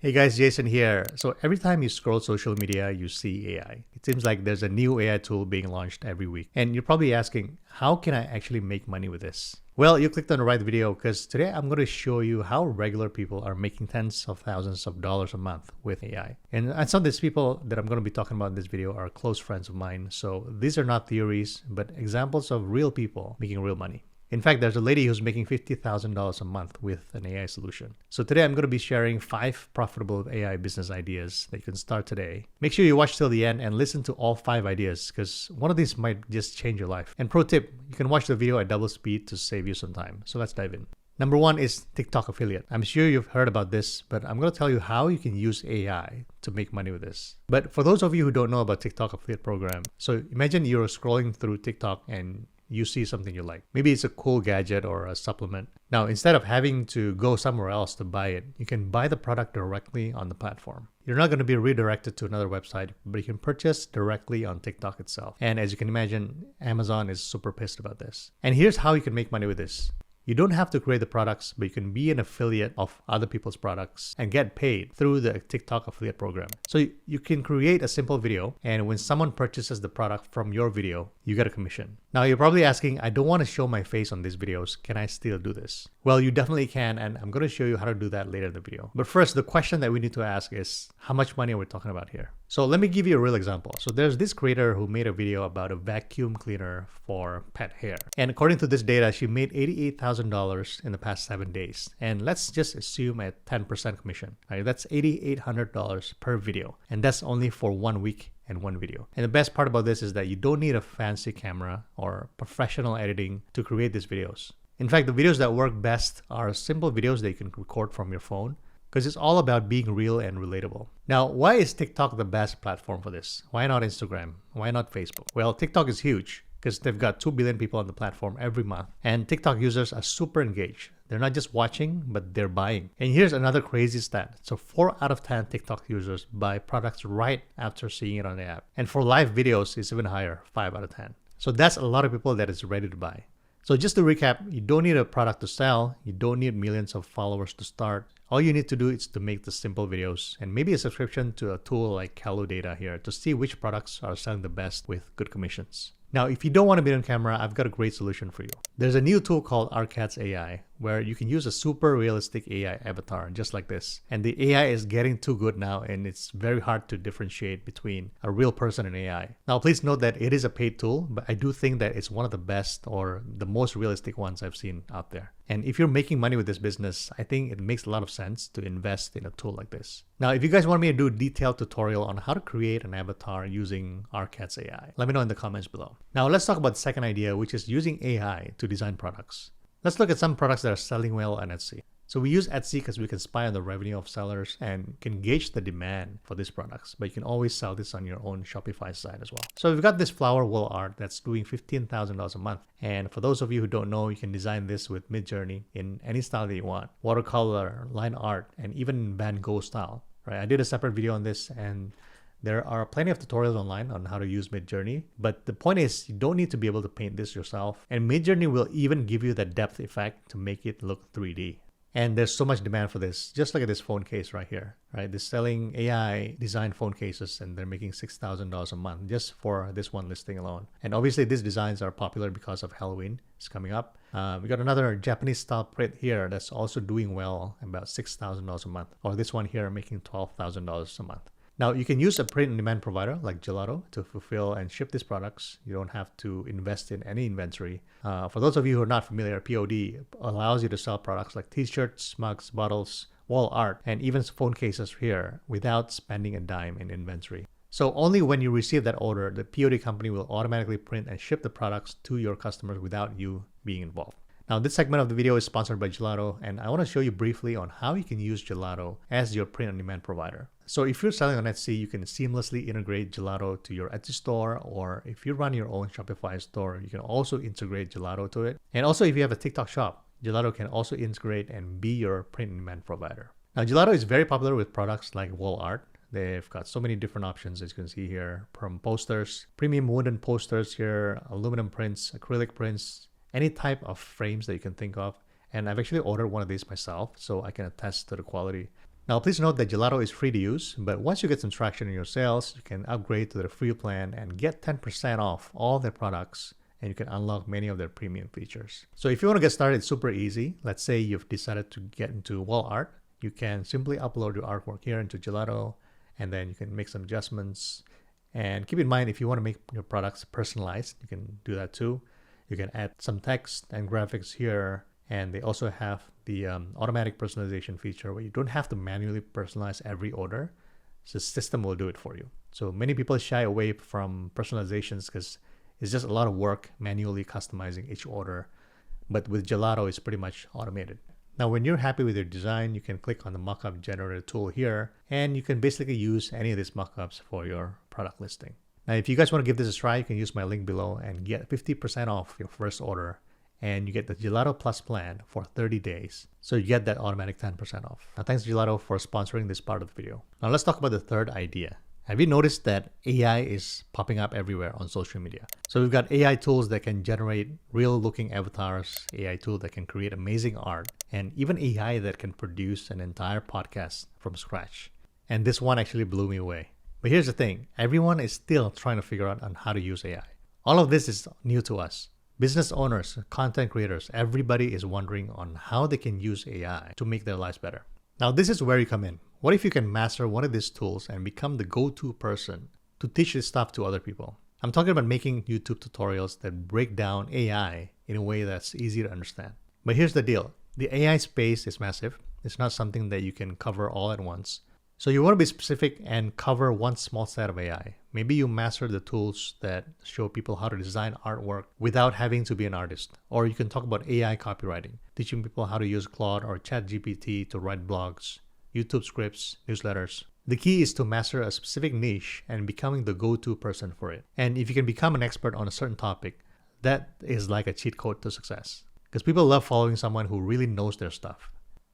Hey guys, Jason here. So every time you scroll social media, you see AI. It seems like there's a new AI tool being launched every week. And you're probably asking, how can I actually make money with this? Well, you clicked on the right video because today I'm going to show you how regular people are making tens of thousands of dollars a month with AI. And some of these people that I'm going to be talking about in this video are close friends of mine. So these are not theories, but examples of real people making real money. In fact, there's a lady who's making $50,000 a month with an AI solution. So today I'm going to be sharing 5 profitable AI business ideas that you can start today. Make sure you watch till the end and listen to all 5 ideas because one of these might just change your life. And pro tip, you can watch the video at double speed to save you some time. So let's dive in. Number 1 is TikTok affiliate. I'm sure you've heard about this, but I'm going to tell you how you can use AI to make money with this. But for those of you who don't know about TikTok affiliate program, so imagine you're scrolling through TikTok and you see something you like. Maybe it's a cool gadget or a supplement. Now, instead of having to go somewhere else to buy it, you can buy the product directly on the platform. You're not going to be redirected to another website, but you can purchase directly on TikTok itself. And as you can imagine, Amazon is super pissed about this. And here's how you can make money with this. You don't have to create the products, but you can be an affiliate of other people's products and get paid through the TikTok affiliate program. So you can create a simple video, and when someone purchases the product from your video, you get a commission. Now you're probably asking, I don't want to show my face on these videos. Can I still do this? Well, you definitely can, and I'm going to show you how to do that later in the video. But first, the question that we need to ask is, how much money are we talking about here? So let me give you a real example. So there's this creator who made a video about a vacuum cleaner for pet hair. And according to this data, she made $88,000 in the past 7 days. And let's just assume a 10% commission. Right? That's $8,800 per video. And that's only for 1 week and 1 video. And the best part about this is that you don't need a fancy camera or professional editing to create these videos. In fact, the videos that work best are simple videos that you can record from your phone because it's all about being real and relatable. Now, why is TikTok the best platform for this? Why not Instagram? Why not Facebook? Well, TikTok is huge because they've got 2 billion people on the platform every month. And TikTok users are super engaged. They're not just watching, but they're buying. And here's another crazy stat. So 4 out of 10 TikTok users buy products right after seeing it on the app. And for live videos, it's even higher, 5 out of 10. So that's a lot of people that is ready to buy. So just to recap, you don't need a product to sell. You don't need millions of followers to start. All you need to do is to make the simple videos and maybe a subscription to a tool like CaloData here to see which products are selling the best with good commissions. Now, if you don't want to be on camera, I've got a great solution for you. There's a new tool called Arcats AI where you can use a super realistic AI avatar just like this. And the AI is getting too good now and it's very hard to differentiate between a real person and AI. Now, please note that it is a paid tool, but I do think that it's one of the best or the most realistic ones I've seen out there. And if you're making money with this business, I think it makes a lot of sense to invest in a tool like this. Now, if you guys want me to do a detailed tutorial on how to create an avatar using Arcats AI, let me know in the comments below. Now, let's talk about the second idea, which is using AI to design products. Let's look at some products that are selling well on Etsy. So we use Etsy because we can spy on the revenue of sellers and can gauge the demand for these products, but you can always sell this on your own Shopify site as well. So we've got this flower wall art that's doing $15,000 a month. And for those of you who don't know, you can design this with Midjourney in any style that you want. Watercolor, line art, and even Van Gogh style. Right? I did a separate video on this and there are plenty of tutorials online on how to use Midjourney, but the point is you don't need to be able to paint this yourself. And Midjourney will even give you the depth effect to make it look 3D. And there's so much demand for this. Just look at this phone case right here, right? They're selling AI designed phone cases and they're making $6,000 a month just for this one listing alone. And obviously these designs are popular because of Halloween. It's coming up. We got another Japanese style print here that's also doing well, about $6,000 a month. Or this one here making $12,000 a month. Now, you can use a print-on-demand provider like Gelato to fulfill and ship these products. You don't have to invest in any inventory. For those of you who are not familiar, POD allows you to sell products like t-shirts, mugs, bottles, wall art, and even phone cases here without spending a dime in inventory. So only when you receive that order, the POD company will automatically print and ship the products to your customers without you being involved. Now, this segment of the video is sponsored by Gelato, and I want to show you briefly on how you can use Gelato as your print-on-demand provider. So if you're selling on Etsy, you can seamlessly integrate Gelato to your Etsy store, or if you run your own Shopify store, you can also integrate Gelato to it. And also, if you have a TikTok shop, Gelato can also integrate and be your print-on-demand provider. Now, Gelato is very popular with products like wall art. They've got so many different options, as you can see here, from posters, premium wooden posters here, aluminum prints, acrylic prints, any type of frames that you can think of. And I've actually ordered one of these myself, so I can attest to the quality. Now, please note that Gelato is free to use, but once you get some traction in your sales, you can upgrade to the free plan and get 10% off all their products, and you can unlock many of their premium features. So if you want to get started, it's super easy. Let's say you've decided to get into wall art. You can simply upload your artwork here into Gelato, and then you can make some adjustments. And keep in mind, if you want to make your products personalized, you can do that too. You can add some text and graphics here. And they also have the automatic personalization feature where you don't have to manually personalize every order. So the system will do it for you. So many people shy away from personalizations because it's just a lot of work manually customizing each order. But with Gelato, it's pretty much automated. Now, when you're happy with your design, you can click on the mockup generator tool here, and you can basically use any of these mockups for your product listing. Now, if you guys want to give this a try, you can use my link below and get 50% off your first order, and you get the Gelato Plus plan for 30 days. So you get that automatic 10% off. Now, thanks Gelato for sponsoring this part of the video. Now, let's talk about the third idea. Have you noticed that AI is popping up everywhere on social media? So we've got AI tools that can generate real looking avatars, AI tool that can create amazing art, and even AI that can produce an entire podcast from scratch. And this one actually blew me away. But here's the thing, everyone is still trying to figure out on how to use AI. All of this is new to us. Business owners, content creators, everybody is wondering on how they can use AI to make their lives better. Now, this is where you come in. What if you can master one of these tools and become the go-to person to teach this stuff to other people? I'm talking about making YouTube tutorials that break down AI in a way that's easy to understand. But here's the deal. The AI space is massive. It's not something that you can cover all at once. So you want to be specific and cover one small set of AI. Maybe you master the tools that show people how to design artwork without having to be an artist. Or you can talk about AI copywriting, teaching people how to use Claude or ChatGPT to write blogs, YouTube scripts, newsletters. The key is to master a specific niche and becoming the go-to person for it. And if you can become an expert on a certain topic, that is like a cheat code to success. Because people love following someone who really knows their stuff.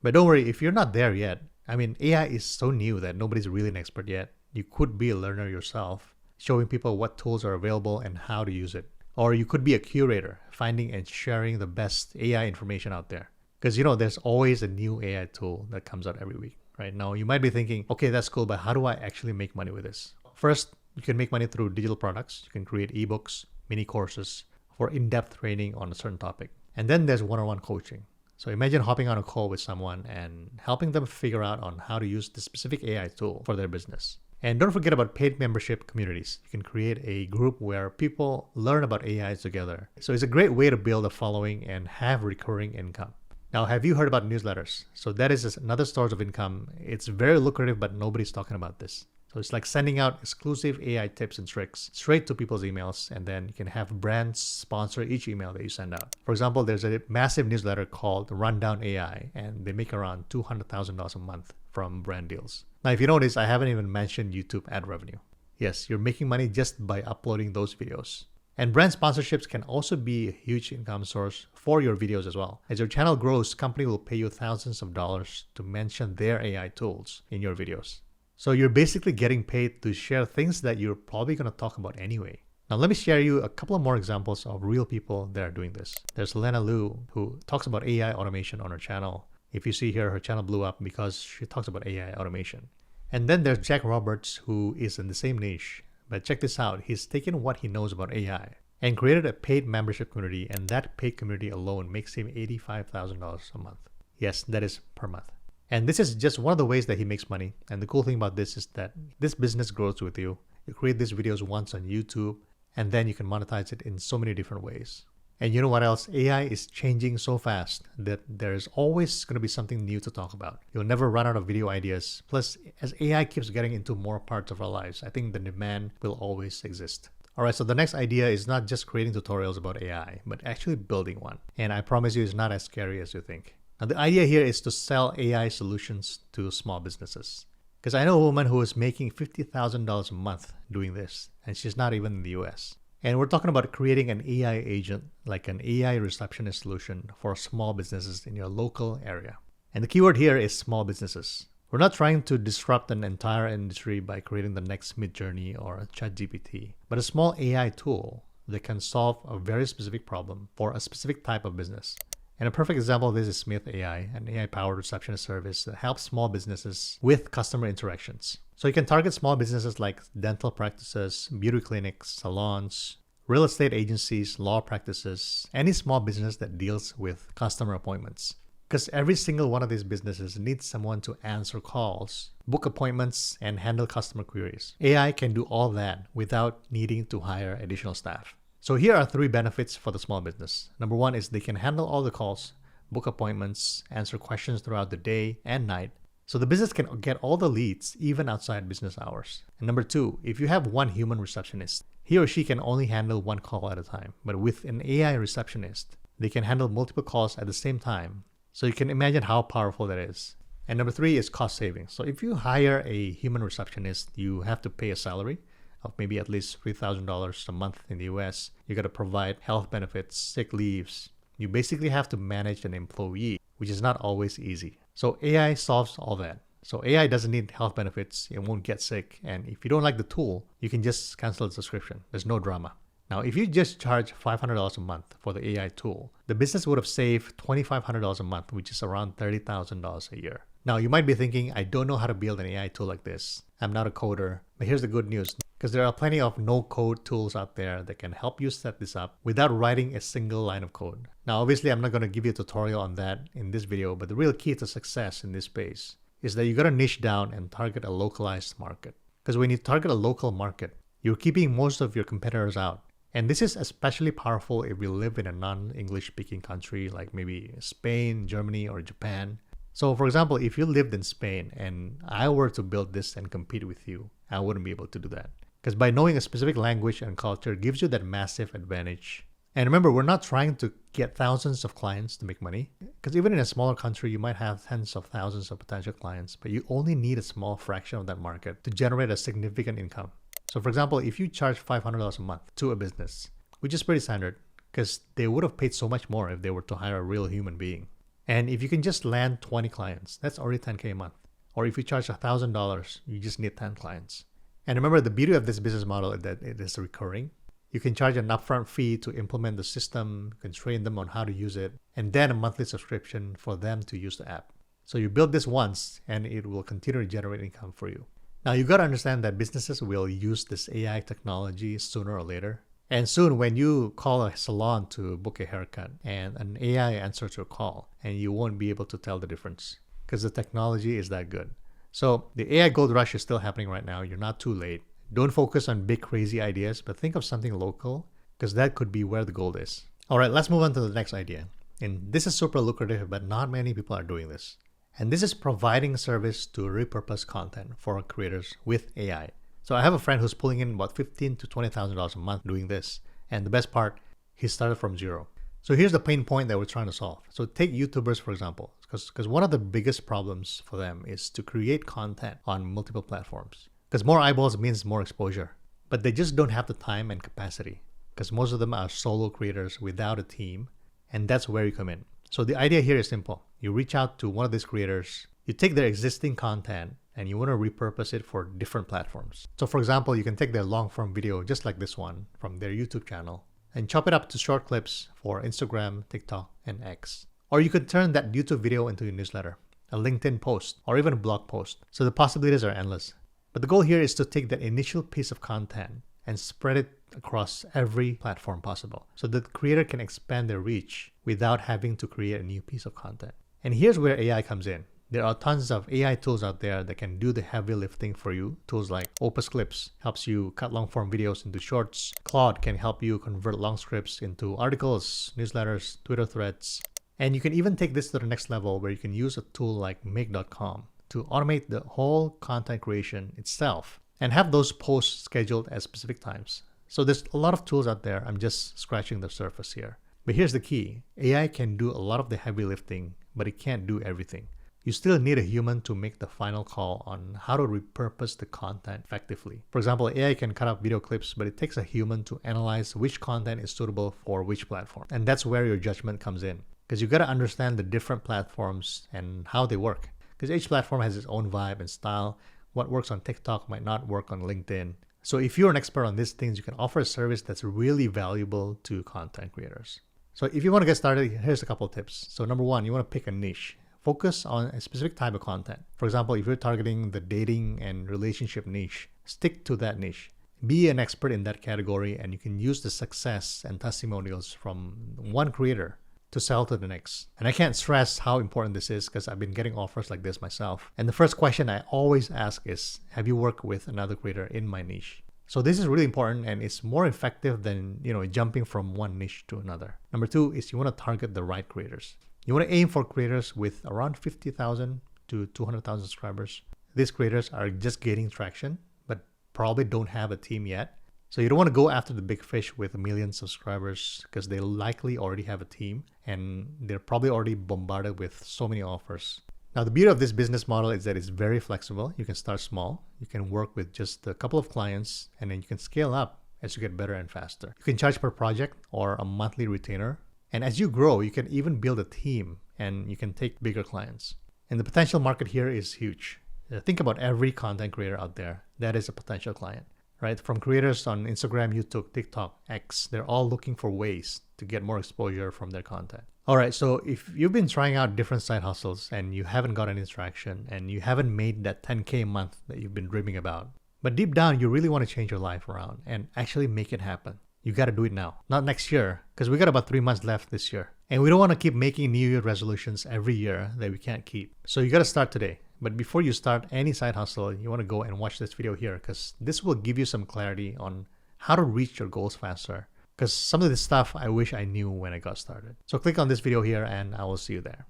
But don't worry, if you're not there yet, AI is so new that nobody's really an expert yet. You could be a learner yourself, showing people what tools are available and how to use it. Or you could be a curator, finding and sharing the best AI information out there. Because there's always a new AI tool that comes out every week. Right now, you might be thinking, okay, that's cool, but how do I actually make money with this? First, you can make money through digital products. You can create ebooks, mini courses for in-depth training on a certain topic. And then there's one-on-one coaching. So imagine hopping on a call with someone and helping them figure out on how to use the specific AI tool for their business. And don't forget about paid membership communities. You can create a group where people learn about AI together. So it's a great way to build a following and have recurring income. Now, have you heard about newsletters? So that is another source of income. It's very lucrative, but nobody's talking about this. So it's like sending out exclusive AI tips and tricks straight to people's emails, and then you can have brands sponsor each email that you send out. For example, there's a massive newsletter called Rundown AI, and they make around $200,000 a month from brand deals. Now, if you notice, I haven't even mentioned YouTube ad revenue. Yes, you're making money just by uploading those videos. And brand sponsorships can also be a huge income source for your videos as well. As your channel grows, company will pay you thousands of dollars to mention their AI tools in your videos. So you're basically getting paid to share things that you're probably going to talk about anyway. Now let me share you a couple of more examples of real people that are doing this. There's Lena Lu, who talks about AI automation on her channel. If you see here, her channel blew up because she talks about AI automation. And then there's Jack Roberts, who is in the same niche. But check this out, he's taken what he knows about AI and created a paid membership community, and that paid community alone makes him $85,000 a month. Yes, that is per month. And this is just one of the ways that he makes money. And the cool thing about this is that this business grows with you. You create these videos once on YouTube, and then you can monetize it in so many different ways. And you know what else? AI is changing so fast that there's always going to be something new to talk about. You'll never run out of video ideas. Plus, as AI keeps getting into more parts of our lives, I think the demand will always exist. All right, so the next idea is not just creating tutorials about AI, but actually building one. And I promise you, it's not as scary as you think. Now, the idea here is to sell AI solutions to small businesses. Because I know a woman who is making $50,000 a month doing this, and she's not even in the US. And we're talking about creating an AI agent, like an AI receptionist solution for small businesses in your local area. And the keyword here is small businesses. We're not trying to disrupt an entire industry by creating the next Midjourney or a ChatGPT, but a small AI tool that can solve a very specific problem for a specific type of business. And a perfect example of this is Smith AI, an AI-powered receptionist service that helps small businesses with customer interactions. So you can target small businesses like dental practices, beauty clinics, salons, real estate agencies, law practices, any small business that deals with customer appointments. Because every single one of these businesses needs someone to answer calls, book appointments, and handle customer queries. AI can do all that without needing to hire additional staff. So here are 3 benefits for the small business. Number 1 is they can handle all the calls, book appointments, answer questions throughout the day and night. So the business can get all the leads even outside business hours. And number 2, if you have one human receptionist, he or she can only handle one call at a time. But with an AI receptionist, they can handle multiple calls at the same time. So you can imagine how powerful that is. And number 3 is cost savings. So if you hire a human receptionist, you have to pay a salary of maybe at least $3,000 a month in the US. You got to provide health benefits, sick leaves. You basically have to manage an employee, which is not always easy. So AI solves all that. So AI doesn't need health benefits, it won't get sick, and if you don't like the tool, you can just cancel the subscription. There's no drama. Now, if you just charge $500 a month for the AI tool, the business would have saved $2,500 a month, which is around $30,000 a year. Now, you might be thinking, I don't know how to build an AI tool like this. I'm not a coder. But here's the good news, because there are plenty of no-code tools out there that can help you set this up without writing a single line of code. Now, obviously, I'm not going to give you a tutorial on that in this video, but the real key to success in this space is that you got to niche down and target a localized market. Because when you target a local market, you're keeping most of your competitors out. And this is especially powerful if you live in a non-English speaking country like maybe Spain, Germany, or Japan. So for example, if you lived in Spain and I were to build this and compete with you, I wouldn't be able to do that. Because by knowing a specific language and culture gives you that massive advantage. And remember, we're not trying to get thousands of clients to make money. Because even in a smaller country, you might have tens of thousands of potential clients, but you only need a small fraction of that market to generate a significant income. So for example, if you charge $500 a month to a business, which is pretty standard, because they would have paid so much more if they were to hire a real human being. And if you can just land 20 clients, that's already $10K a month. Or if you charge $1,000, you just need 10 clients. And remember, the beauty of this business model is that it is recurring. You can charge an upfront fee to implement the system, you can train them on how to use it, and then a monthly subscription for them to use the app. So you build this once and it will continue to generate income for you. Now you got to understand that businesses will use this AI technology sooner or later. And soon when you call a salon to book a haircut and an AI answers your call, and you won't be able to tell the difference because the technology is that good. So the AI gold rush is still happening right now. You're not too late. Don't focus on big crazy ideas, but think of something local because that could be where the gold is. All right, let's move on to the next idea. And this is super lucrative, but not many people are doing this. And this is providing a service to repurpose content for creators with AI. So I have a friend who's pulling in about $15,000 to $20,000 a month doing this. And the best part, he started from zero. So here's the pain point that we're trying to solve. So take YouTubers, for example, because one of the biggest problems for them is to create content on multiple platforms. Because more eyeballs means more exposure. But they just don't have the time and capacity because most of them are solo creators without a team. And that's where you come in. So the idea here is simple. You reach out to one of these creators, you take their existing content, and you want to repurpose it for different platforms. So for example, you can take their long form video, just like this one, from their YouTube channel, and chop it up to short clips for Instagram, TikTok, and X. Or you could turn that YouTube video into a newsletter, a LinkedIn post, or even a blog post. So the possibilities are endless. But the goal here is to take that initial piece of content and spread it across every platform possible so that the creator can expand their reach without having to create a new piece of content. And here's where AI comes in. There are tons of AI tools out there that can do the heavy lifting for you. Tools like Opus Clips helps you cut long form videos into shorts. Claude can help you convert long scripts into articles, newsletters, Twitter threads. And you can even take this to the next level where you can use a tool like Make.com to automate the whole content creation itself and have those posts scheduled at specific times. So there's a lot of tools out there. I'm just scratching the surface here. But here's the key. AI can do a lot of the heavy lifting, but it can't do everything. You still need a human to make the final call on how to repurpose the content effectively. For example, AI can cut up video clips, but it takes a human to analyze which content is suitable for which platform. And that's where your judgment comes in. Because you got to understand the different platforms and how they work. Because each platform has its own vibe and style. What works on TikTok might not work on LinkedIn. So if you're an expert on these things, you can offer a service that's really valuable to content creators. So if you want to get started, here's a couple of tips. So number one, you want to pick a niche. Focus on a specific type of content. For example, if you're targeting the dating and relationship niche, stick to that niche. Be an expert in that category, and you can use the success and testimonials from one creator to sell to the next. And I can't stress how important this is because I've been getting offers like this myself. And the first question I always ask is, have you worked with another creator in my niche? So this is really important, and it's more effective than, jumping from one niche to another. Number two is you want to target the right creators. You want to aim for creators with around 50,000 to 200,000 subscribers. These creators are just gaining traction, but probably don't have a team yet. So you don't want to go after the big fish with a million subscribers because they likely already have a team and they're probably already bombarded with so many offers. Now, the beauty of this business model is that it's very flexible. You can start small. You can work with just a couple of clients, and then you can scale up as you get better and faster. You can charge per project or a monthly retainer. And as you grow, you can even build a team and you can take bigger clients. And the potential market here is huge. Think about every content creator out there that is a potential client, right? From creators on Instagram, YouTube, TikTok, X, they're all looking for ways to get more exposure from their content. All right, so if you've been trying out different side hustles and you haven't got any traction and you haven't made that 10K a month that you've been dreaming about, but deep down you really want to change your life around and actually make it happen, you got to do it now, not next year, because we got about 3 months left this year. And we don't want to keep making New Year resolutions every year that we can't keep. So you got to start today. But before you start any side hustle, you want to go and watch this video here because this will give you some clarity on how to reach your goals faster. Because some of this stuff I wish I knew when I got started. So click on this video here and I will see you there.